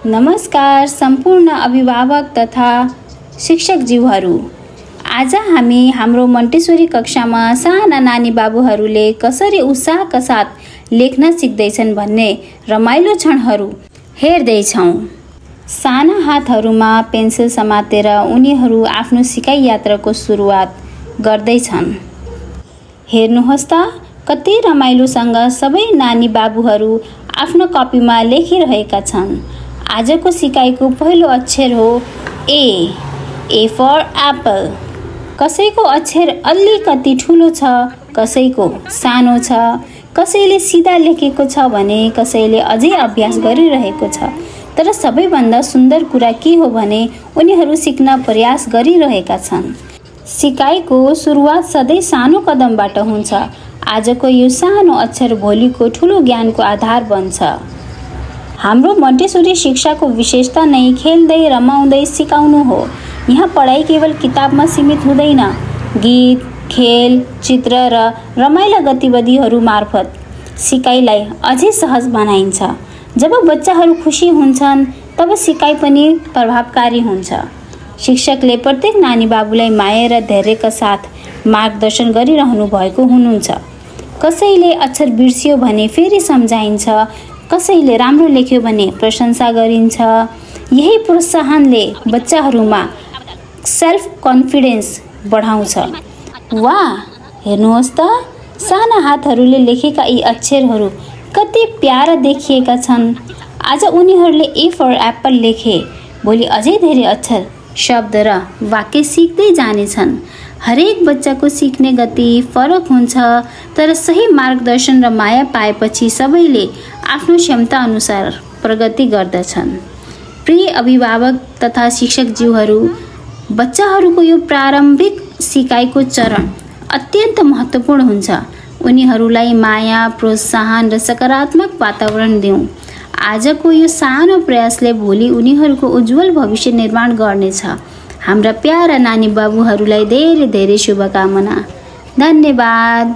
नमस्कार सम्पूर्ण अभिभावक तथा शिक्षकज्यूहरू। आज हामी हाम्रो मन्टेश्वरी कक्षामा साना नानी बाबुहरूले कसरी उत्साहका साथ लेख्न सिक्दैछन् भन्ने रमाइलो क्षणहरू हेर्दैछौँ। साना हातहरूमा पेन्सिल समातेर उनीहरू आफ्नो सिकाइ यात्राको सुरुवात गर्दैछन्। हेर्नुहोस् त कति रमाइलोसँग सबै नानी बाबुहरू आफ्नो कपीमा लेखिरहेका छन्। आजको सिकाइको पहिलो अक्षर हो ए फर एप्पल। कसैको अक्षर अलिकति ठुलो छ, कसैको सानो छ, कसैले सिधा लेखेको छ भने कसैले अझै अभ्यास गरिरहेको छ। तर सबैभन्दा सुन्दर कुरा के हो भने उनीहरू सिक्न प्रयास गरिरहेका छन्। सिकाइको सुरुवात सधैँ सानो कदमबाट हुन्छ। आजको यो सानो अक्षर भोलिको ठुलो ज्ञानको आधार बन्छ। हाम्रो मन्टेश्वरी शिक्षाको विशेषता नै खेल्दै रमाउँदै सिकाउनु हो। यहाँ पढाइ केवल किताबमा सीमित हुँदैन। गीत, खेल, चित्र र रमाइला गतिविधिहरू मार्फत सिकाइलाई अझै सहज बनाइन्छ। जब बच्चाहरू खुसी हुन्छन् तब सिकाइ पनि प्रभावकारी हुन्छ। शिक्षकले प्रत्येक नानी बाबुलाई माया र धैर्यका साथ मार्गदर्शन गरिरहनु भएको हुनुहुन्छ। कसैले अक्षर बिर्सियो भने फेरि सम्झाइन्छ, कसैले राम्रो लेख्यो भने प्रशंसा गरिन्छ। यही प्रोत्साहनले बच्चाहरूमा सेल्फ कन्फिडेन्स बढाउँछ। वाह, हेर्नुहोस् त साना हातहरूले लेखेका यी अक्षरहरू कति प्यारा देखिएका छन्। आज उनीहरूले ए फर एप्पल लेखे, भोलि अझै धेरै अक्षर, शब्द र वाक्य सिक्दै जानेछन्। हरेक बच्चाको सिक्ने गति फरक हुन्छ, तर सही मार्गदर्शन र माया पाएपछि सबैले आफ्नो क्षमता अनुसार प्रगति गर्दछन्। प्रिय अभिभावक तथा शिक्षकज्यूहरू, बच्चाहरूको यो प्रारम्भिक सिकाइको चरण अत्यन्त महत्त्वपूर्ण हुन्छ। उनीहरूलाई माया, प्रोत्साहन र सकारात्मक वातावरण दिउँ। आजको यो सानो प्रयासले भोलि उनीहरूको उज्जवल भविष्य निर्माण गर्नेछ। हाम्रा प्यारा नानी बाबुहरूलाई धेरै धेरै शुभकामना। धन्यवाद।